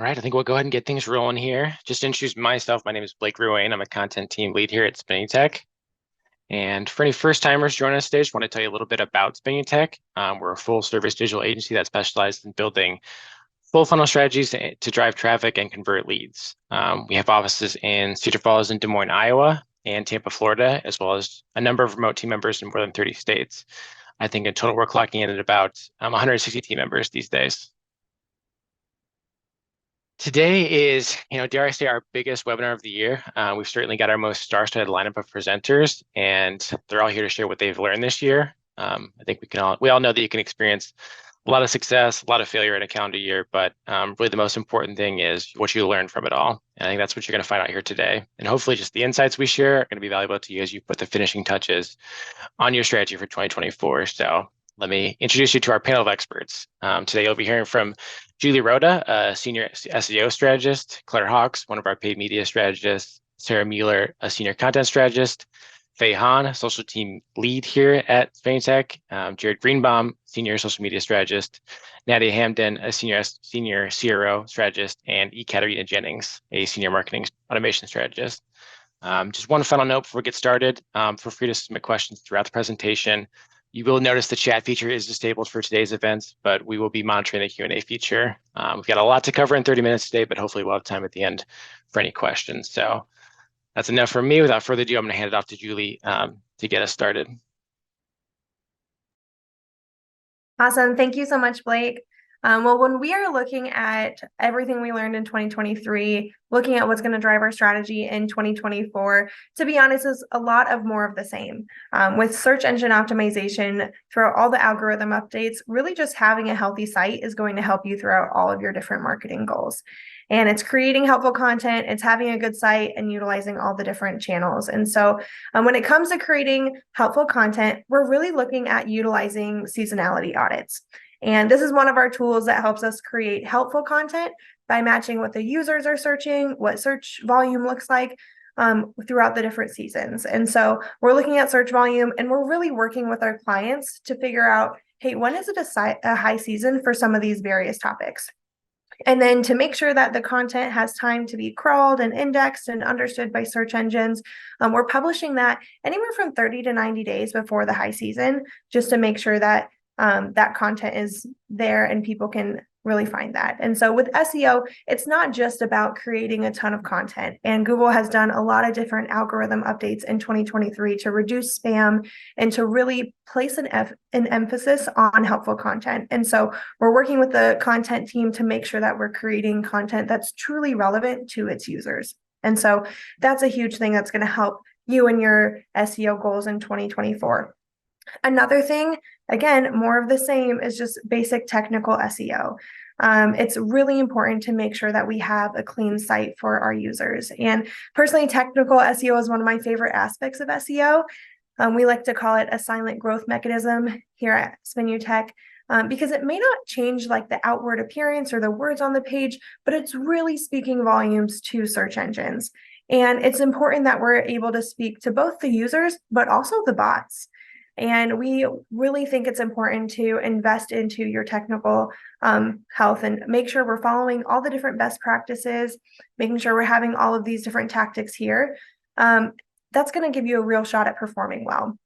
right, I think we'll go ahead and get things rolling here. Just to introduce myself, my name is Blake Ruane. I'm a content team lead here at Spinutech. And for any first timers joining us today, I just want to tell you a little bit about Spinutech. We're a full service digital agency that specializes in building full funnel strategies to drive traffic and convert leads. We have offices in Cedar Falls and Des Moines, Iowa, and Tampa, Florida, as well as a number of remote team members in more than 30 states. I think in total, we're clocking in at about 160 team members these days. Today is, dare I say, our biggest webinar of the year. We've certainly got our most star-studded lineup of presenters, and they're all here to share what they've learned this year. I think we all know that you can experience a lot of success, a lot of failure in a calendar year, but really the most important thing is what you learn from it all. And I think that's what you're going to find out here today. And hopefully just the insights we share are going to be valuable to you as you put the finishing touches on your strategy for 2024. So let me introduce you to our panel of experts. Today, you'll be hearing from Julie Rhoda, a senior SEO strategist, Claire Hawks, one of our paid media strategists, Sarah Mueller, a senior content strategist, Faye Hahn, social team lead here at Spinutech, Jared Greenbaum, senior social media strategist, Nadia Hamden, a senior CRO strategist, and Ekaterina Jennings, a senior marketing automation strategist. Just one final note before we get started, feel free to submit questions throughout the presentation. You will notice the chat feature is disabled for today's events, but we will be monitoring the Q&A feature. We've got a lot to cover in 30 minutes today, but hopefully we'll have time at the end for any questions. So that's enough from me. Without further ado, I'm going to hand it off to Julie to get us started. Awesome. Thank you so much, Blake. Well, when we are looking at everything we learned in 2023, looking at what's going to drive our strategy in 2024, to be honest, is a lot of more of the same. With search engine optimization, throughout all the algorithm updates, really just having a healthy site is going to help you throughout all of your different marketing goals. And it's creating helpful content, it's having a good site, and utilizing all the different channels. And so when it comes to creating helpful content, we're really looking at utilizing seasonality audits. And this is one of our tools that helps us create helpful content by matching what the users are searching, what search volume looks like throughout the different seasons. And so we're looking at search volume, and we're really working with our clients to figure out, hey, when is it a high season for some of these various topics? And then to make sure that the content has time to be crawled and indexed and understood by search engines, we're publishing that anywhere from 30 to 90 days before the high season, just to make sure that that content is there and people can really find that. And so with SEO, it's not just about creating a ton of content. And Google has done a lot of different algorithm updates in 2023 to reduce spam and to really place an emphasis on helpful content. And so we're working with the content team to make sure that we're creating content that's truly relevant to its users. And so that's a huge thing that's going to help you and your SEO goals in 2024. Another thing, again, more of the same, is just basic technical SEO. It's really important to make sure that we have a clean site for our users. And personally, technical SEO is one of my favorite aspects of SEO. We like to call it a silent growth mechanism here at Spinutech, because it may not change like the outward appearance or the words on the page, but it's really speaking volumes to search engines. And it's important that we're able to speak to both the users, but also the bots. And we really think it's important to invest into your technical health and make sure we're following all the different best practices, making sure we're having all of these different tactics here. That's going to give you a real shot at performing well.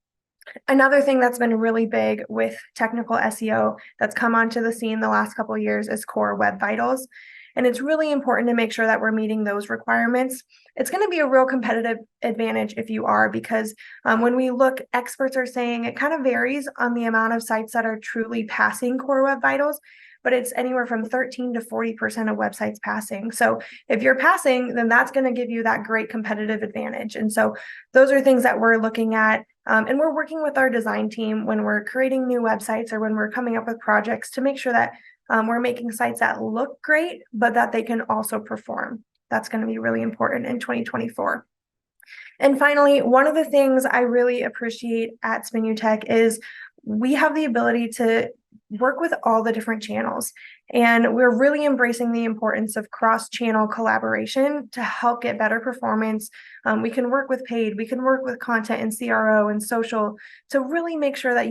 Another thing that's been really big with technical SEO that's come onto the scene the last couple of years is core web vitals. And it's really important to make sure that we're meeting those requirements. It's going to be a real competitive advantage if you are, because when we look, experts are saying it kind of varies on the amount of sites that are truly passing core web vitals, but it's anywhere from 13 to 40% of websites passing. So if you're passing, then that's going to give you that great competitive advantage. And so those are things that we're looking at. And we're working with our design team when we're creating new websites or when we're coming up with projects to make sure that we're making sites that look great, but that they can also perform. That's going to be really important in 2024. And finally, one of the things I really appreciate at Spinutech is we have the ability to work with all the different channels. And we're really embracing the importance of cross-channel collaboration to help get better performance. We can work with paid, we can work with content and CRO and social to really make sure that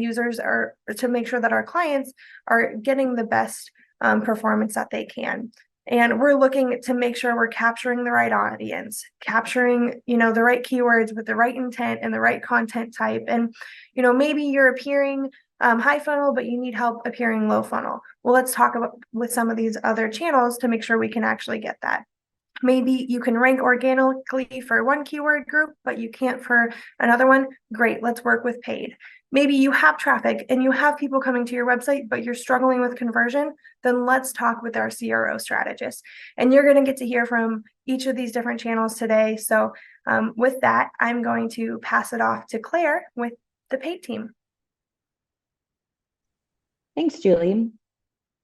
to make sure that our clients are getting the best performance that they can. And we're looking to make sure we're capturing the right audience, capturing, the right keywords with the right intent and the right content type. And, maybe you're appearing high funnel, but you need help appearing low funnel. Well, let's talk about with some of these other channels to make sure we can actually get that. Maybe you can rank organically for one keyword group, but you can't for another one. Great, let's work with paid. Maybe you have traffic and you have people coming to your website, but you're struggling with conversion. Then let's talk with our CRO strategist. And you're going to get to hear from each of these different channels today. So with that, I'm going to pass it off to Claire with the paid team. Thanks, Julie.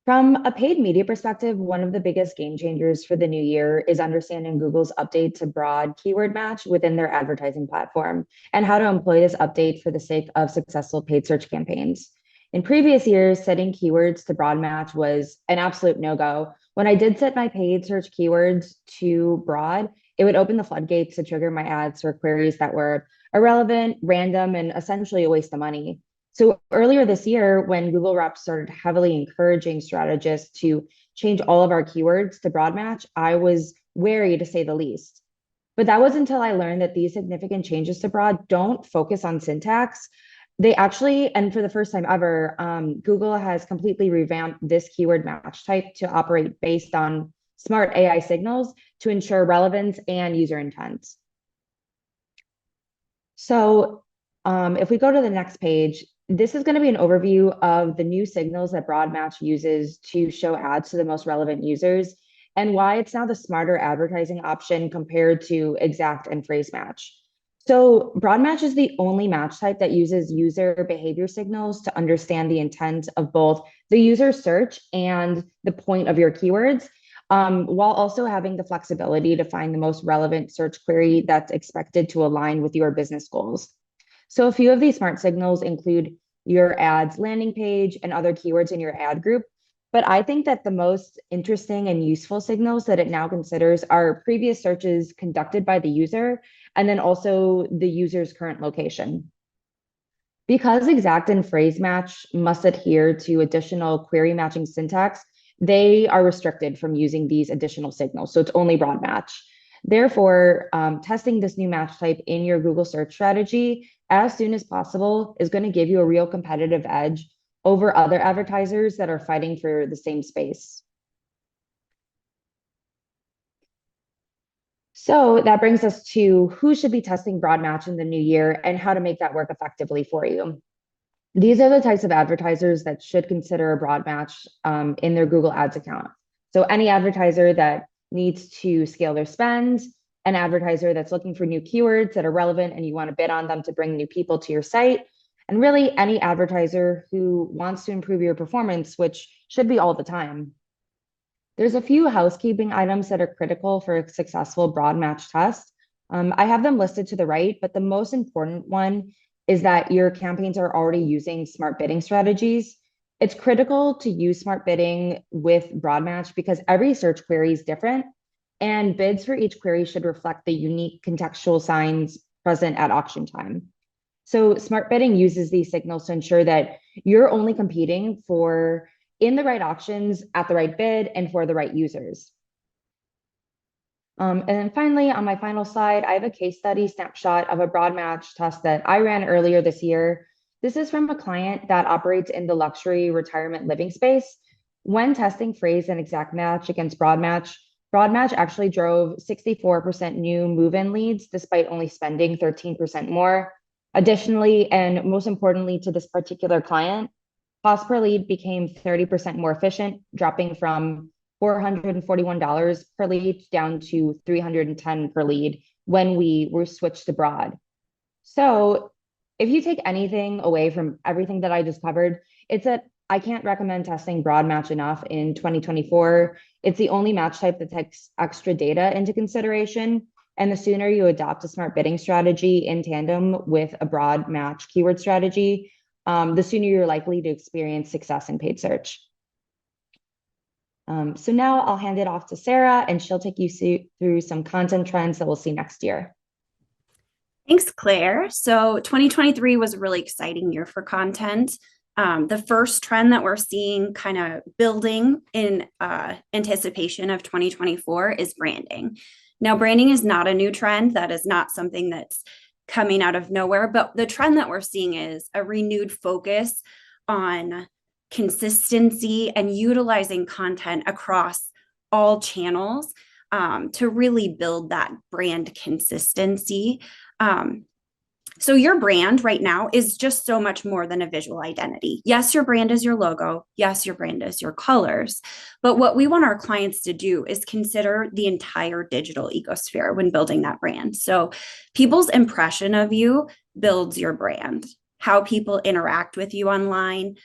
From a paid media perspective, one of the biggest game changers for the new year is understanding Google's update to broad keyword match within their advertising platform and how to employ this update for the sake of successful paid search campaigns. In previous years, setting keywords to broad match was an absolute no-go. When I did set my paid search keywords to broad, it would open the floodgates to trigger my ads for queries that were irrelevant, random, and essentially a waste of money. So earlier this year, when Google reps started heavily encouraging strategists to change all of our keywords to broad match, I was wary to say the least. But that was until I learned that these significant changes to broad don't focus on syntax. They actually, and for the first time ever, Google has completely revamped this keyword match type to operate based on smart AI signals to ensure relevance and user intent. So if we go to the next page, this is going to be an overview of the new signals that broad match uses to show ads to the most relevant users and why it's now the smarter advertising option compared to exact and phrase match. So broad match is the only match type that uses user behavior signals to understand the intent of both the user search and the point of your keywords, while also having the flexibility to find the most relevant search query that's expected to align with your business goals. So a few of these smart signals include your ad's landing page and other keywords in your ad group. But I think that the most interesting and useful signals that it now considers are previous searches conducted by the user, and then also the user's current location. Because exact and phrase match must adhere to additional query matching syntax, they are restricted from using these additional signals. So it's only broad match. Therefore, testing this new match type in your Google search strategy as soon as possible is going to give you a real competitive edge over other advertisers that are fighting for the same space. So that brings us to who should be testing broad match in the new year and how to make that work effectively for you. These are the types of advertisers that should consider a broad match in their Google Ads account. So any advertiser that needs to scale their spend, an advertiser that's looking for new keywords that are relevant and you want to bid on them to bring new people to your site, and really any advertiser who wants to improve your performance, which should be all the time. There's a few housekeeping items that are critical for a successful broad match test. I have them listed to the right, but the most important one is that your campaigns are already using smart bidding strategies. It's critical to use smart bidding with broad match because every search query is different, and bids for each query should reflect the unique contextual signs present at auction time. So smart bidding uses these signals to ensure that you're only competing for in the right auctions at the right bid and for the right users. And then finally, on my final slide, I have a case study snapshot of a broad match test that I ran earlier this year. This is from a client that operates in the luxury retirement living space. When testing phrase and exact match against broad match actually drove 64% new move-in leads despite only spending 13% more. Additionally, and most importantly to this particular client, cost per lead became 30% more efficient, dropping from $441 per lead down to $310 per lead when we were switched to broad. So if you take anything away from everything that I just covered, it's that I can't recommend testing broad match enough in 2024. It's the only match type that takes extra data into consideration. And the sooner you adopt a smart bidding strategy in tandem with a broad match keyword strategy, the sooner you're likely to experience success in paid search. So now I'll hand it off to Sarah and she'll take you through some content trends that we'll see next year. Thanks, Claire. So 2023 was a really exciting year for content. The first trend that we're seeing kind of building in anticipation of 2024 is branding. Now, branding is not a new trend. That is not something that's coming out of nowhere, but the trend that we're seeing is a renewed focus on consistency and utilizing content across all channels to really build that brand consistency. So your brand right now is just so much more than a visual identity. Yes, your brand is your logo. Yes, your brand is your colors. But what we want our clients to do is consider the entire digital ecosphere when building that brand. So people's impression of you builds your brand. How people interact with you online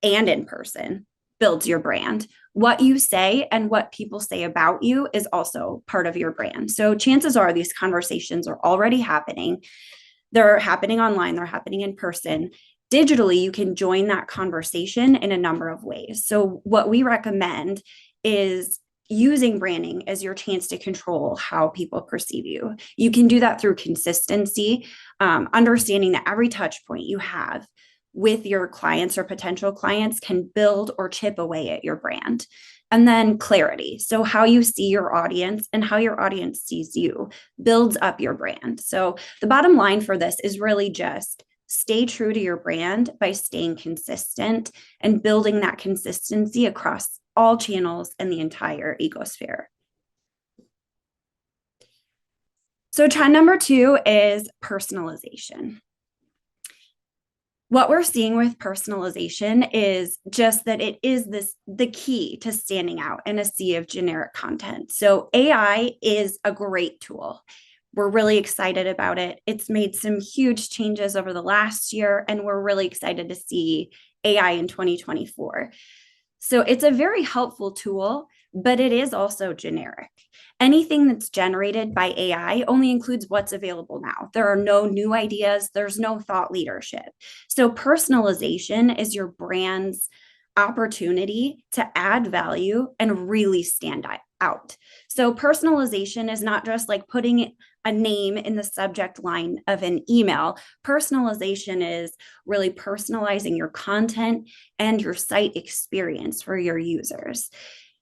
and in person builds your brand. What you say and what people say about you is also part of your brand. So chances are these conversations are already happening. They're happening online, they're happening in person. Digitally, you can join that conversation in a number of ways. So what we recommend is using branding as your chance to control how people perceive you. You can do that through consistency, understanding that every touch point you have with your clients or potential clients can build or chip away at your brand. And then clarity. So how you see your audience and how your audience sees you builds up your brand. So the bottom line for this is really just stay true to your brand by staying consistent and building that consistency across all channels and the entire ecosphere. So trend number 2 is personalization. What we're seeing with personalization is just that it is the key to standing out in a sea of generic content. So AI is a great tool. We're really excited about it. It's made some huge changes over the last year, and we're really excited to see AI in 2024. So it's a very helpful tool, but it is also generic. Anything that's generated by AI only includes what's available now. There are no new ideas. There's no thought leadership. So personalization is your brand's opportunity to add value and really stand out. So personalization is not just like putting a name in the subject line of an email. Personalization is really personalizing your content and your site experience for your users.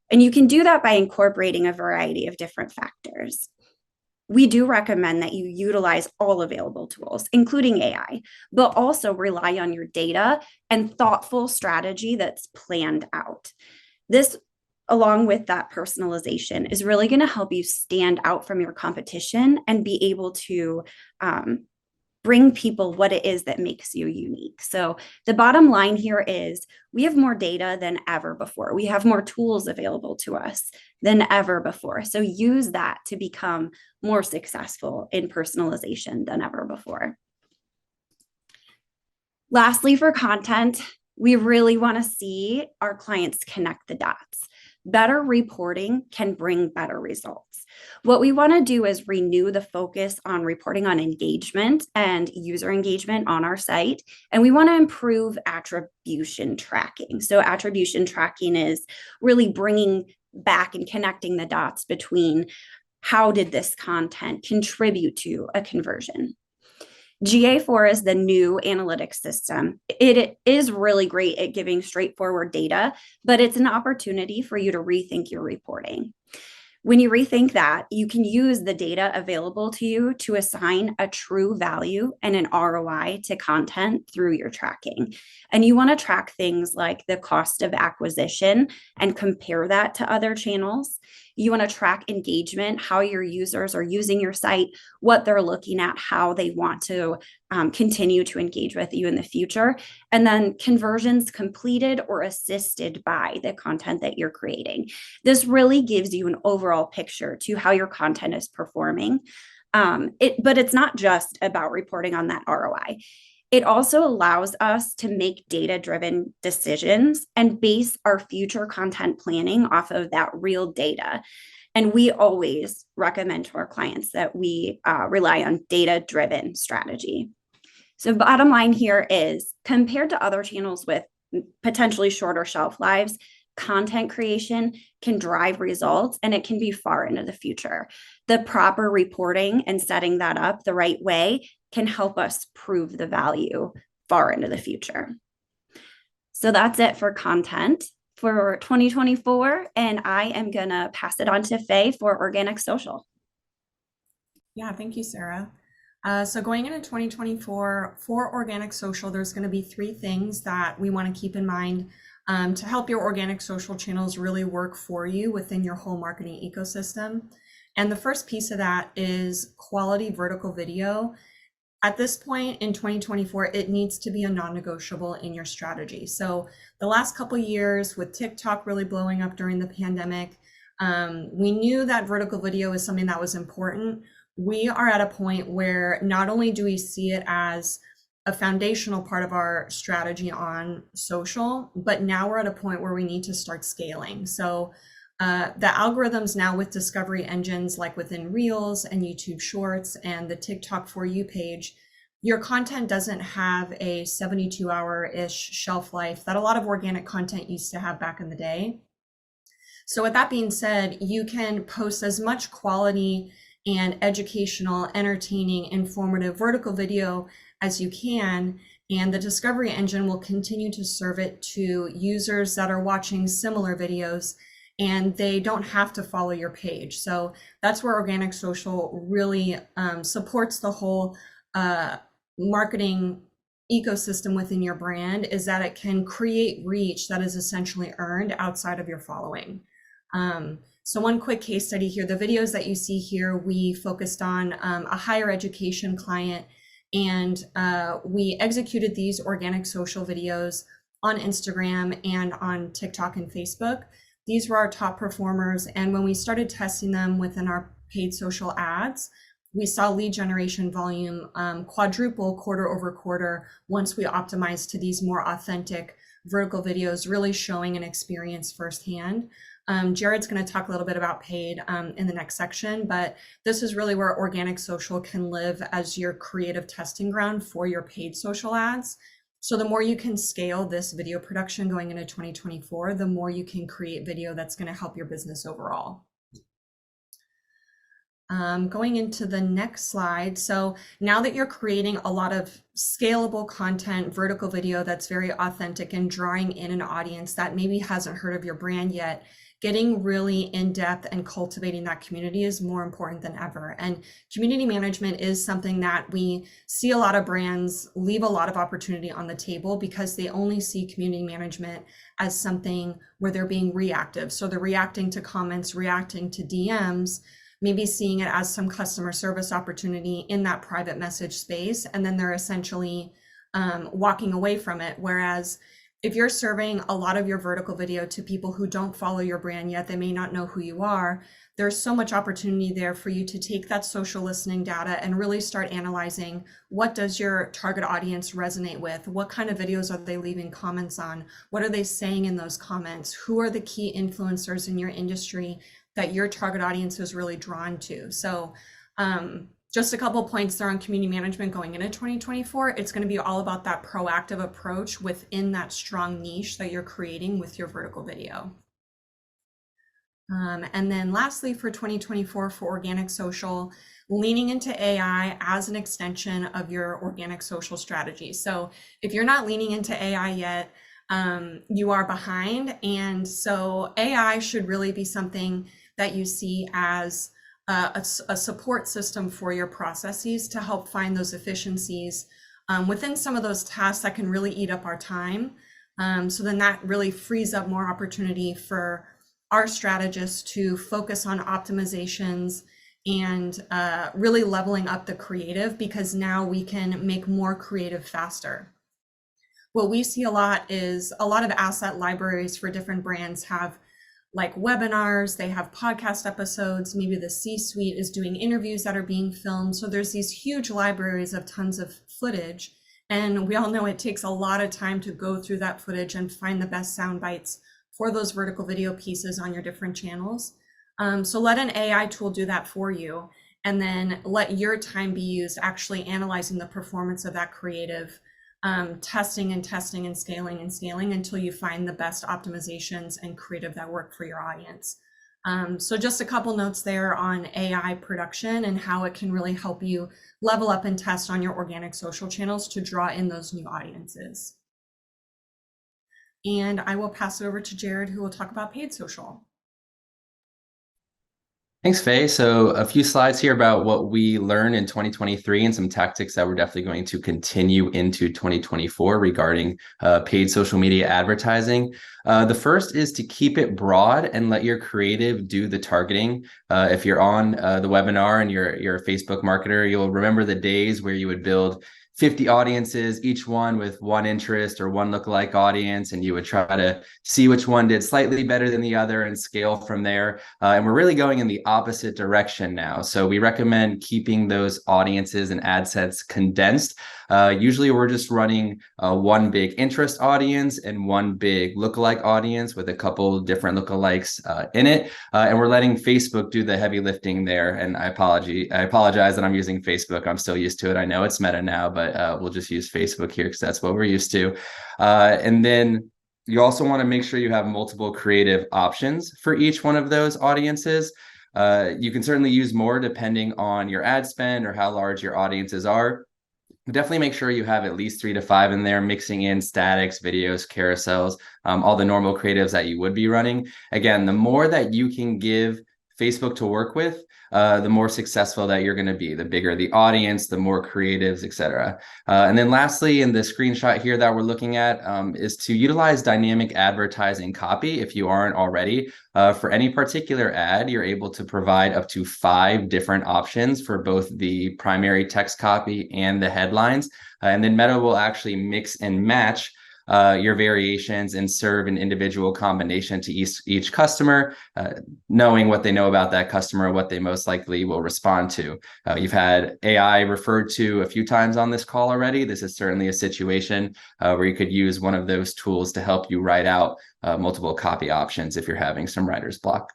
And you can do that by incorporating a variety of different factors. We do recommend that you utilize all available tools, including AI, but also rely on your data and thoughtful strategy that's planned out. This, along with that personalization, is really going to help you stand out from your competition and be able to bring people what it is that makes you unique. So the bottom line here is we have more data than ever before. We have more tools available to us than ever before. So use that to become more successful in personalization than ever before. Lastly, for content, we really want to see our clients connect the dots. Better reporting can bring better results. What we want to do is renew the focus on reporting on engagement and user engagement on our site. And we want to improve attribution tracking. So attribution tracking is really bringing back and connecting the dots between how did this content contribute to a conversion. GA4 is the new analytics system. It is really great at giving straightforward data, but it's an opportunity for you to rethink your reporting. When you rethink that, you can use the data available to you to assign a true value and an ROI to content through your tracking. And you want to track things like the cost of acquisition and compare that to other channels. You want to track engagement, how your users are using your site, what they're looking at, how they want to continue to engage with you in the future. And then conversions completed or assisted by the content that you're creating. This really gives you an overall picture to how your content is performing. But it's not just about reporting on that ROI. It also allows us to make data-driven decisions and base our future content planning off of that real data. And we always recommend to our clients that we rely on data-driven strategy. So bottom line here is, compared to other channels with potentially shorter shelf lives, content creation can drive results and it can be far into the future. The proper reporting and setting that up the right way can help us prove the value far into the future. So that's it for content for 2024. And I am going to pass it on to Faye for organic social. Yeah, thank you, Sarah. So going into 2024 for organic social, there's going to be 3 things that we want to keep in mind to help your organic social channels really work for you within your whole marketing ecosystem. And the first piece of that is quality vertical video. At this point in 2024, it needs to be a non-negotiable in your strategy. So the last couple of years with TikTok really blowing up during the pandemic, we knew that vertical video is something that was important. We are at a point where not only do we see it as a foundational part of our strategy on social, but now we're at a point where we need to start scaling. So the algorithms now with discovery engines like within Reels and YouTube Shorts and the TikTok For You page, your content doesn't have a 72-hour-ish shelf life that a lot of organic content used to have back in the day. So with that being said, you can post as much quality and educational, entertaining, informative vertical video as you can, and the discovery engine will continue to serve it to users that are watching similar videos, and they don't have to follow your page. So that's where organic social really supports the whole marketing ecosystem within your brand, is that it can create reach that is essentially earned outside of your following. So one quick case study here, the videos that you see here, we focused on a higher education client, and we executed these organic social videos on Instagram and on TikTok and Facebook. These were our top performers. And when we started testing them within our paid social ads, we saw lead generation volume quadruple quarter over quarter once we optimized to these more authentic vertical videos, really showing an experience firsthand. Jared's going to talk a little bit about paid in the next section, but this is really where organic social can live as your creative testing ground for your paid social ads. So the more you can scale this video production going into 2024, the more you can create video that's going to help your business overall. Going into the next slide. So now that you're creating a lot of scalable content, vertical video that's very authentic and drawing in an audience that maybe hasn't heard of your brand yet, getting really in depth and cultivating that community is more important than ever. And community management is something that we see a lot of brands leave a lot of opportunity on the table because they only see community management as something where they're being reactive. So they're reacting to comments, reacting to DMs, maybe seeing it as some customer service opportunity in that private message space, and then they're essentially walking away from it. Whereas if you're serving a lot of your vertical video to people who don't follow your brand yet, they may not know who you are, there's so much opportunity there for you to take that social listening data and really start analyzing, what does your target audience resonate with? What kind of videos are they leaving comments on? What are they saying in those comments? Who are the key influencers in your industry that your target audience is really drawn to? So just a couple points there on community management going into 2024. It's going to be all about that proactive approach within that strong niche that you're creating with your vertical video. And then lastly, for 2024 for organic social, leaning into AI as an extension of your organic social strategy. So if you're not leaning into AI yet, you are behind. And so AI should really be something that you see as a support system for your processes to help find those efficiencies within some of those tasks that can really eat up our time. So then that really frees up more opportunity for our strategists to focus on optimizations and really leveling up the creative, because now we can make more creative faster. What we see a lot is a lot of asset libraries for different brands have like webinars, they have podcast episodes, maybe the C-suite is doing interviews that are being filmed. So there's these huge libraries of tons of footage. And we all know it takes a lot of time to go through that footage and find the best sound bites for those vertical video pieces on your different channels. So let an AI tool do that for you, and then let your time be used actually analyzing the performance of that creative, testing and scaling until you find the best optimizations and creative that work for your audience. So just a couple notes there on AI production and how it can really help you level up and test on your organic social channels to draw in those new audiences. And I will pass it over to Jared, who will talk about paid social. Thanks, Faye. So a few slides here about what we learned in 2023 and some tactics that we're definitely going to continue into 2024 regarding paid social media advertising. The first is to keep it broad and let your creative do the targeting. If you're on the webinar and you're a Facebook marketer, you'll remember the days where you would build 50 audiences, each one with one interest or one lookalike audience, and you would try to see which one did slightly better than the other and scale from there. And we're really going in the opposite direction now. So we recommend keeping those audiences and ad sets condensed. Usually we're just running one big interest audience and one big lookalike audience with a couple different lookalikes in it. And we're letting Facebook do the heavy lifting there. And I apologize that I'm using Facebook. I'm still used to it. I know it's Meta now, but we'll just use Facebook here because that's what we're used to. And then you also want to make sure you have multiple creative options for each one of those audiences. You can certainly use more depending on your ad spend or how large your audiences are. Definitely make sure you have at least 3 to 5 in there, mixing in statics, videos, carousels, all the normal creatives that you would be running. Again, the more that you can give Facebook to work with, the more successful that you're going to be. The bigger the audience, the more creatives, etc. And then lastly, in the screenshot here that we're looking at is to utilize dynamic advertising copy if you aren't already. For any particular ad, you're able to provide up to 5 different options for both the primary text copy and the headlines. And then Meta will actually mix and match your variations and serve an individual combination to each customer, knowing what they know about that customer, what they most likely will respond to. You've had AI referred to a few times on this call already. This is certainly a situation where you could use one of those tools to help you write out multiple copy options if you're having some writer's block.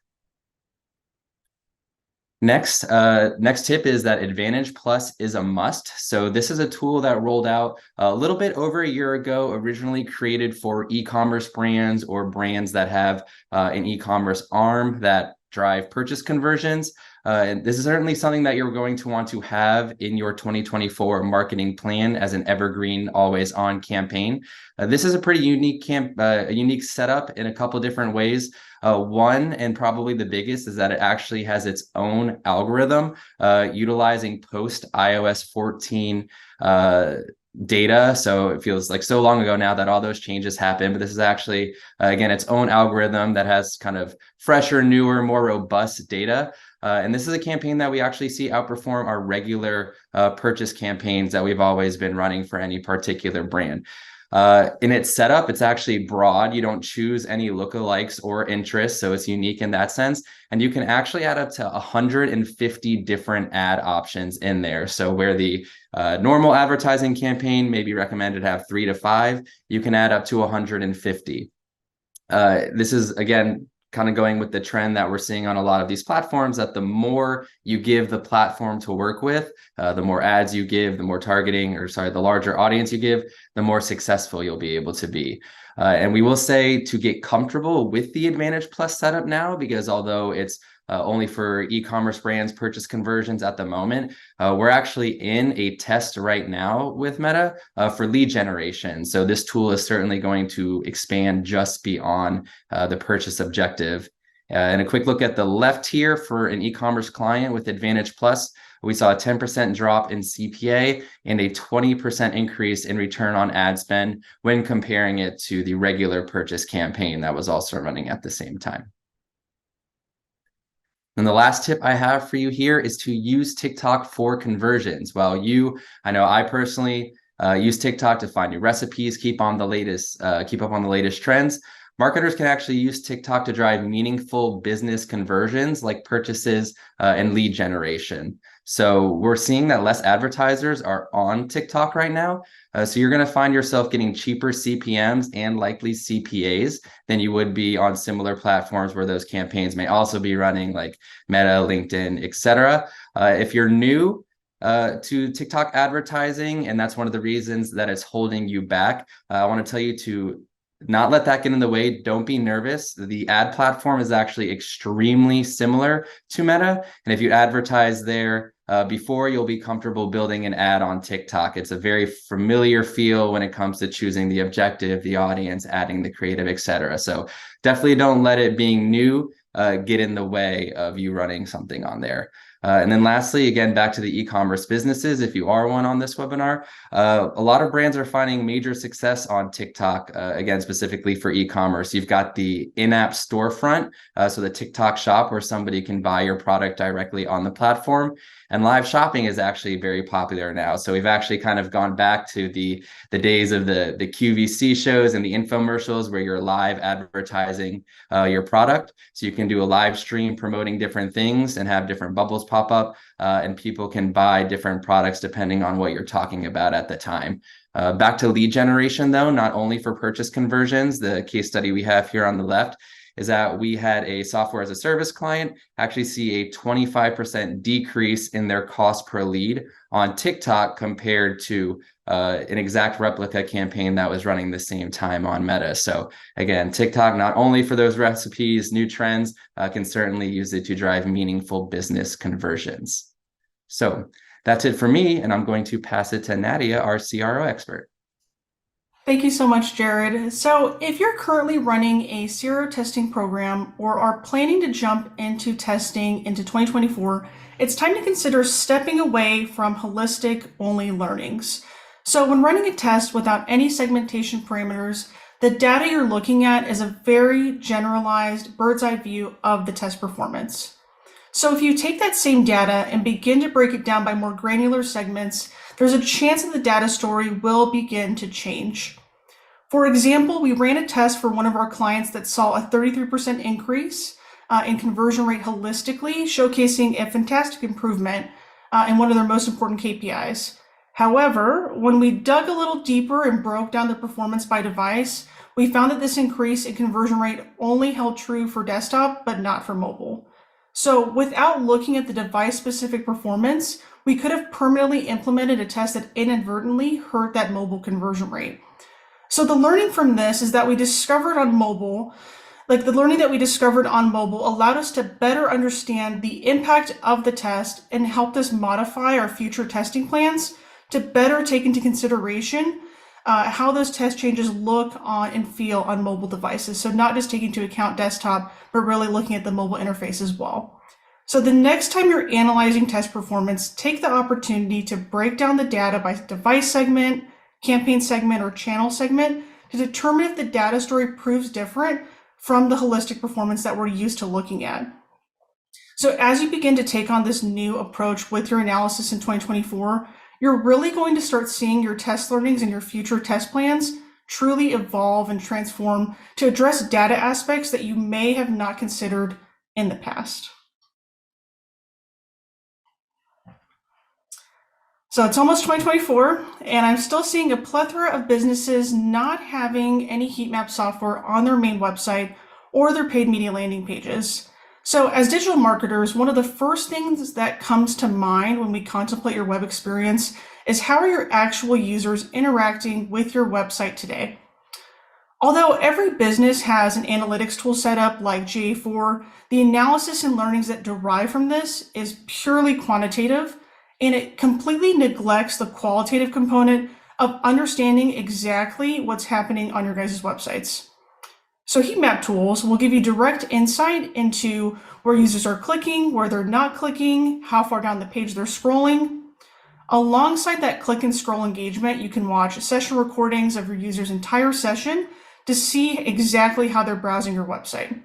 Next tip is that Advantage Plus is a must. So this is a tool that rolled out a little bit over a year ago, originally created for e-commerce brands or brands that have an e-commerce arm that drive purchase conversions. And this is certainly something that you're going to want to have in your 2024 marketing plan as an evergreen, always on campaign. This is a pretty unique unique setup in a couple different ways. One, and probably the biggest, is that it actually has its own algorithm utilizing post iOS 14 data. So it feels like so long ago now that all those changes happened, but this is actually, again, its own algorithm that has kind of fresher, newer, more robust data. And this is a campaign that we actually see outperform our regular purchase campaigns that we've always been running for any particular brand. In its setup, it's actually broad. You don't choose any lookalikes or interests, so it's unique in that sense. And you can actually add up to 150 different ad options in there. So where the normal advertising campaign may be recommended to have 3 to 5, you can add up to 150. This is, again, kind of going with the trend that we're seeing on a lot of these platforms, that the more you give the platform to work with, the more ads you give, the more targeting, the larger audience you give, the more successful you'll be able to be. And we will say to get comfortable with the Advantage Plus setup now, because although it's only for e-commerce brands purchase conversions at the moment, we're actually in a test right now with Meta for lead generation. So this tool is certainly going to expand just beyond the purchase objective. And a quick look at the left here for an e-commerce client with Advantage Plus, we saw a 10% drop in CPA and a 20% increase in return on ad spend when comparing it to the regular purchase campaign that was also running at the same time. And the last tip I have for you here is to use TikTok for conversions. I know I personally use TikTok to find new recipes, keep up on the latest trends. Marketers can actually use TikTok to drive meaningful business conversions like purchases and lead generation. So we're seeing that less advertisers are on TikTok right now. So you're going to find yourself getting cheaper CPMs and likely CPAs than you would be on similar platforms where those campaigns may also be running, like Meta, LinkedIn, etc. If you're new to TikTok advertising, and that's one of the reasons that it's holding you back, I want to tell you to not let that get in the way. Don't be nervous. The ad platform is actually extremely similar to Meta. And if you advertise there, before you'll be comfortable building an ad on TikTok. It's a very familiar feel when it comes to choosing the objective, the audience, adding the creative, etc. So definitely don't let it being new get in the way of you running something on there. And then lastly, again, back to the e-commerce businesses, if you are one on this webinar, a lot of brands are finding major success on TikTok, again, specifically for e-commerce. You've got the in-app storefront, so the TikTok shop where somebody can buy your product directly on the platform. And live shopping is actually very popular now. So we've actually kind of gone back to the days of the QVC shows and the infomercials where you're live advertising your product. So you can do a live stream promoting different things and have different bubbles pop up, and people can buy different products depending on what you're talking about at the time. Back to lead generation, though, not only for purchase conversions, the case study we have here on the left is that we had a software as a service client actually see a 25% decrease in their cost per lead on TikTok compared to an exact replica campaign that was running the same time on Meta. So again, TikTok, not only for those recipes, new trends, can certainly use it to drive meaningful business conversions. So that's it for me, and I'm going to pass it to Nadia, our CRO expert. Thank you so much, Jared. So if you're currently running a CRO testing program or are planning to jump into testing into 2024, it's time to consider stepping away from holistic only learnings. So when running a test without any segmentation parameters, the data you're looking at is a very generalized bird's eye view of the test performance. So if you take that same data and begin to break it down by more granular segments, there's a chance that the data story will begin to change. For example, we ran a test for one of our clients that saw a 33% increase in conversion rate holistically, showcasing a fantastic improvement in one of their most important KPIs. However, when we dug a little deeper and broke down the performance by device, we found that this increase in conversion rate only held true for desktop, but not for mobile. So without looking at the device-specific performance, we could have permanently implemented a test that inadvertently hurt that mobile conversion rate. So the learning from this is that we discovered on mobile, the learning that we discovered on mobile allowed us to better understand the impact of the test and helped us modify our future testing plans to better take into consideration how those test changes look on and feel on mobile devices. So not just taking into account desktop, but really looking at the mobile interface as well. So the next time you're analyzing test performance, take the opportunity to break down the data by device segment, campaign segment, or channel segment to determine if the data story proves different from the holistic performance that we're used to looking at. So as you begin to take on this new approach with your analysis in 2024, you're really going to start seeing your test learnings and your future test plans truly evolve and transform to address data aspects that you may have not considered in the past. So it's almost 2024, and I'm still seeing a plethora of businesses not having any heat map software on their main website or their paid media landing pages. So as digital marketers, one of the first things that comes to mind when we contemplate your web experience is how are your actual users interacting with your website today? Although every business has an analytics tool set up like GA4, the analysis and learnings that derive from this is purely quantitative, and it completely neglects the qualitative component of understanding exactly what's happening on your guys' websites. So heat map tools will give you direct insight into where users are clicking, where they're not clicking, how far down the page they're scrolling. Alongside that click and scroll engagement, you can watch session recordings of your user's entire session to see exactly how they're browsing your website.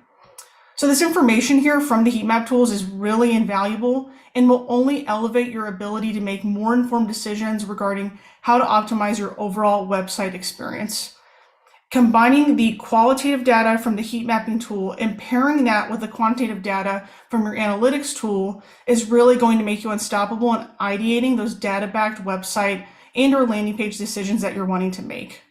So this information here from the heat map tools is really invaluable and will only elevate your ability to make more informed decisions regarding how to optimize your overall website experience. Combining the qualitative data from the heat mapping tool and pairing that with the quantitative data from your analytics tool is really going to make you unstoppable in ideating those data-backed website and or landing page decisions that you're wanting to make.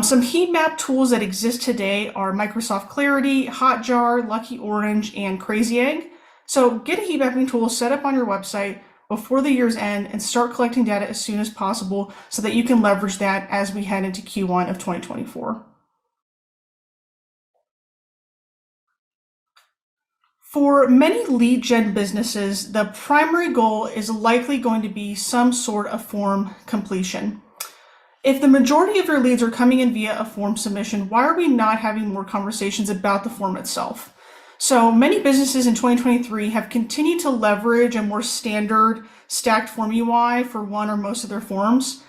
Some heat map tools that exist today are Microsoft Clarity, Hotjar, Lucky Orange, and Crazy Egg. So get a heat mapping tool set up on your website before the year's end and start collecting data as soon as possible so that you can leverage that as we head into Q1 of 2024. For many lead gen businesses, the primary goal is likely going to be some sort of form completion. If the majority of your leads are coming in via a form submission, why are we not having more conversations about the form itself? So many businesses in 2023 have continued to leverage a more standard stacked form UI for one or most of their forms.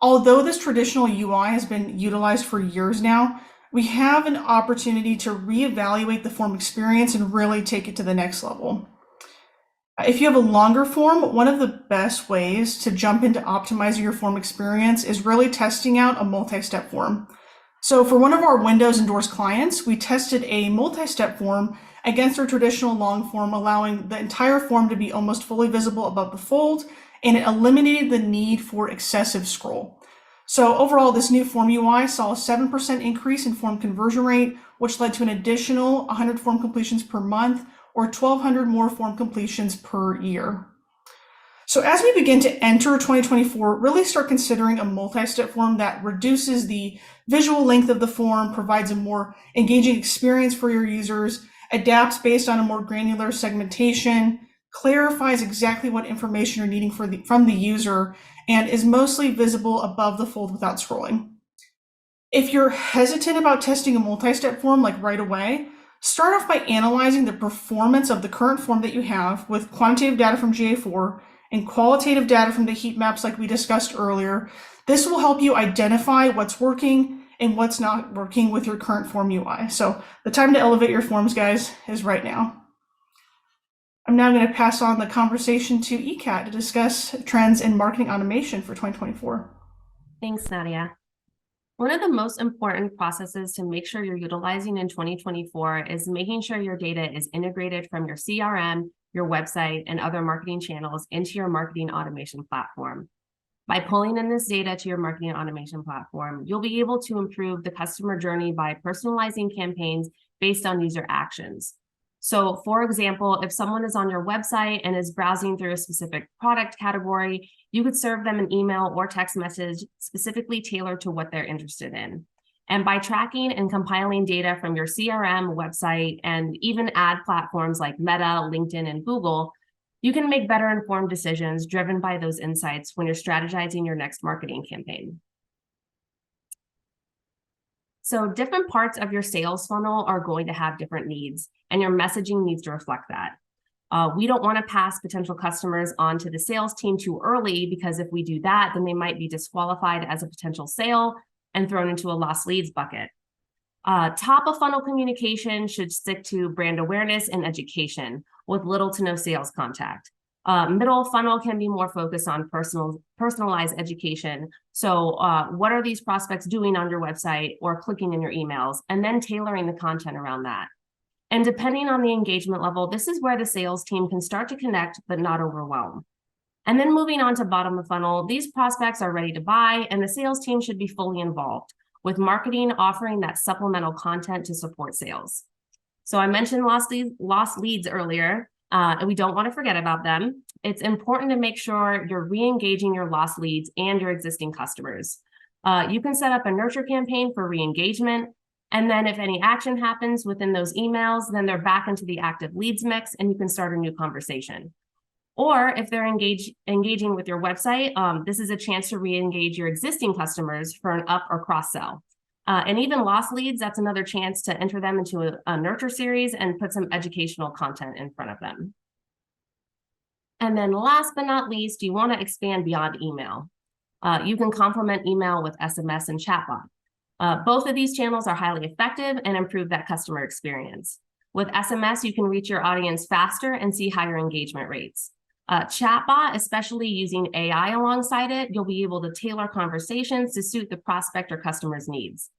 Although this traditional UI has been utilized for years now, we have an opportunity to reevaluate the form experience and really take it to the next level. If you have a longer form, one of the best ways to jump into optimizing your form experience is really testing out a multi-step form. So for one of our Windows endorsed clients, we tested a multi-step form against our traditional long form, allowing the entire form to be almost fully visible above the fold, and it eliminated the need for excessive scroll. So overall, this new form UI saw a 7% increase in form conversion rate, which led to an additional 100 form completions per month or 1,200 more form completions per year. So as we begin to enter 2024, really start considering a multi-step form that reduces the visual length of the form, provides a more engaging experience for your users, adapts based on a more granular segmentation, clarifies exactly what information you're needing from the user, and is mostly visible above the fold without scrolling. If you're hesitant about testing a multi-step form like right away, start off by analyzing the performance of the current form that you have with quantitative data from GA4 and qualitative data from the heat maps like we discussed earlier. This will help you identify what's working and what's not working with your current form UI. So the time to elevate your forms, guys, is right now. I'm now going to pass on the conversation to ECAT to discuss trends in marketing automation for 2024. Thanks, Nadia. One of the most important processes to make sure you're utilizing in 2024 is making sure your data is integrated from your CRM, your website, and other marketing channels into your marketing automation platform. By pulling in this data to your marketing automation platform, you'll be able to improve the customer journey by personalizing campaigns based on user actions. So for example, if someone is on your website and is browsing through a specific product category, you could serve them an email or text message specifically tailored to what they're interested in. And by tracking and compiling data from your CRM, website, and even ad platforms like Meta, LinkedIn, and Google, you can make better informed decisions driven by those insights when you're strategizing your next marketing campaign. So different parts of your sales funnel are going to have different needs, and your messaging needs to reflect that. We don't want to pass potential customers on to the sales team too early, because if we do that, then they might be disqualified as a potential sale and thrown into a lost leads bucket. Top of funnel communication should stick to brand awareness and education with little to no sales contact. Middle funnel can be more focused on personalized education. So what are these prospects doing on your website or clicking in your emails, and then tailoring the content around that. And depending on the engagement level, this is where the sales team can start to connect, but not overwhelm. And then moving on to bottom of funnel, these prospects are ready to buy, and the sales team should be fully involved, with marketing offering that supplemental content to support sales. So I mentioned lost leads earlier, and we don't want to forget about them. It's important to make sure you're re-engaging your lost leads and your existing customers. You can set up a nurture campaign for re-engagement, and then if any action happens within those emails, then they're back into the active leads mix and you can start a new conversation. Or if they're engaging with your website, this is a chance to re-engage your existing customers for an up or cross-sell. And even lost leads, that's another chance to enter them into a nurture series and put some educational content in front of them. And then last but not least, you want to expand beyond email. You can complement email with SMS and chatbot. Both of these channels are highly effective and improve that customer experience. With SMS, you can reach your audience faster and see higher engagement rates. Chatbot, especially using AI alongside it, you'll be able to tailor conversations to suit the prospect or customer's needs.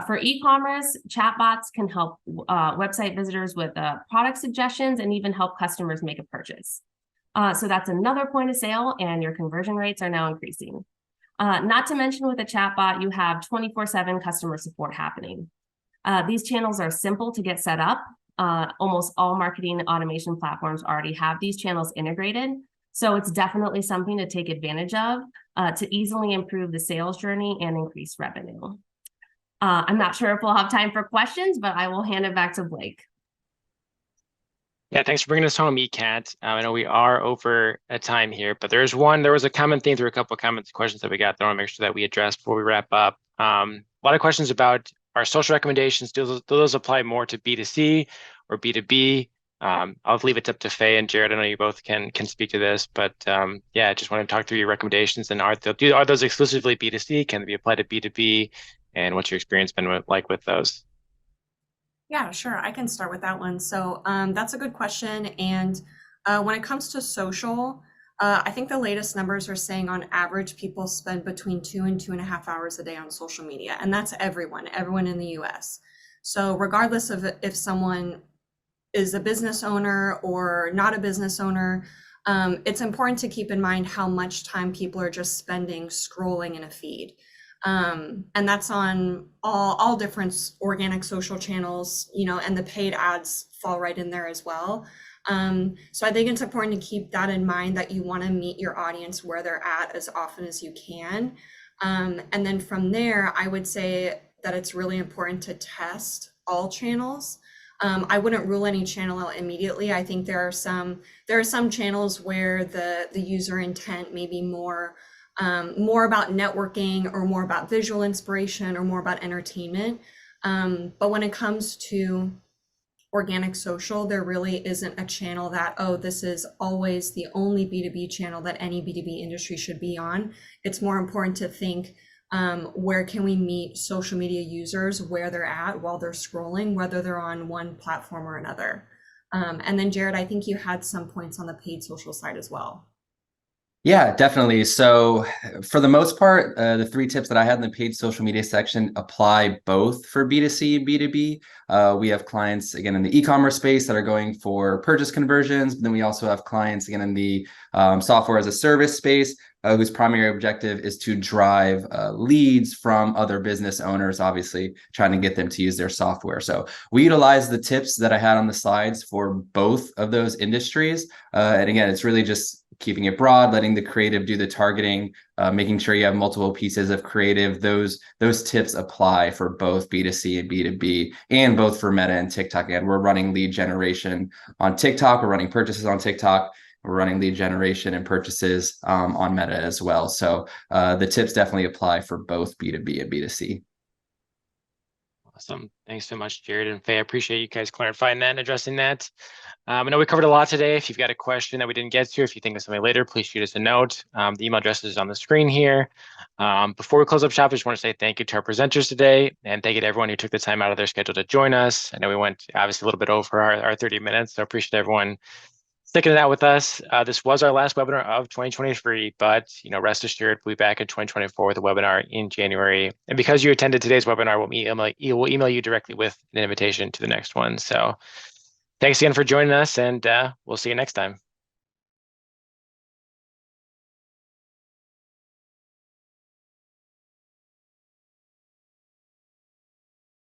For e-commerce, chatbots can help website visitors with product suggestions and even help customers make a purchase. So that's another point of sale, and your conversion rates are now increasing. Not to mention with a chatbot, you have 24/7 customer support happening. These channels are simple to get set up. Almost all marketing automation platforms already have these channels integrated. So it's definitely something to take advantage of to easily improve the sales journey and increase revenue. I'm not sure if we'll have time for questions, but I will hand it back to Blake. Yeah, thanks for bringing us home, ECAT. I know we are over a time here, but there was a common theme through a couple of comments, questions that we got that I want to make sure that we address before we wrap up. A lot of questions about our social recommendations. Do those apply more to B2C or B2B? I'll leave it up to Faye and Jared. I know you both can speak to this, but yeah, I just want to talk through your recommendations. And are those exclusively B2C? Can they be applied to B2B? And what's your experience been like with those? Yeah, sure. I can start with that one. So that's a good question. And when it comes to social, I think the latest numbers are saying on average, people spend between 2 and 2.5 hours a day on social media. And that's everyone in the US. So regardless of if someone is a business owner or not a business owner, it's important to keep in mind how much time people are just spending scrolling in a feed. And that's on all different organic social channels, and the paid ads fall right in there as well. So I think it's important to keep that in mind, that you want to meet your audience where they're at as often as you can. And then from there, I would say that it's really important to test all channels. I wouldn't rule any channel out immediately. I think there are some channels where the user intent may be more about networking, or more about visual inspiration, or more about entertainment. But when it comes to organic social, there really isn't a channel that, oh, this is always the only B2B channel that any B2B industry should be on. It's more important to think, where can we meet social media users where they're at while they're scrolling, whether they're on one platform or another. And then Jared, I think you had some points on the paid social side as well. Yeah, definitely. So for the most part, the 3 tips that I had in the paid social media section apply both for B2C and B2B. We have clients, again, in the e-commerce space that are going for purchase conversions. But then we also have clients, again, in the software as a service space, whose primary objective is to drive leads from other business owners, obviously trying to get them to use their software. So we utilize the tips that I had on the slides for both of those industries. And again, it's really just keeping it broad, letting the creative do the targeting, making sure you have multiple pieces of creative. Those tips apply for both B2C and B2B, and both for Meta and TikTok. And we're running lead generation on TikTok. We're running purchases on TikTok. We're running lead generation and purchases on Meta as well. So the tips definitely apply for both B2B and B2C. Awesome. Thanks so much, Jared and Faye. I appreciate you guys clarifying that and addressing that. I know we covered a lot today. If you've got a question that we didn't get to, if you think of something later, please shoot us a note. The email address is on the screen here. Before we close up shop, I just want to say thank you to our presenters today, and thank you to everyone who took the time out of their schedule to join us. I know we went obviously a little bit over our 30 minutes, so I appreciate everyone sticking it out with us. This was our last webinar of 2023, but rest assured, we'll be back in 2024 with a webinar in January. And because you attended today's webinar, we'll email you directly with an invitation to the next one. So thanks again for joining us, and we'll see you next time.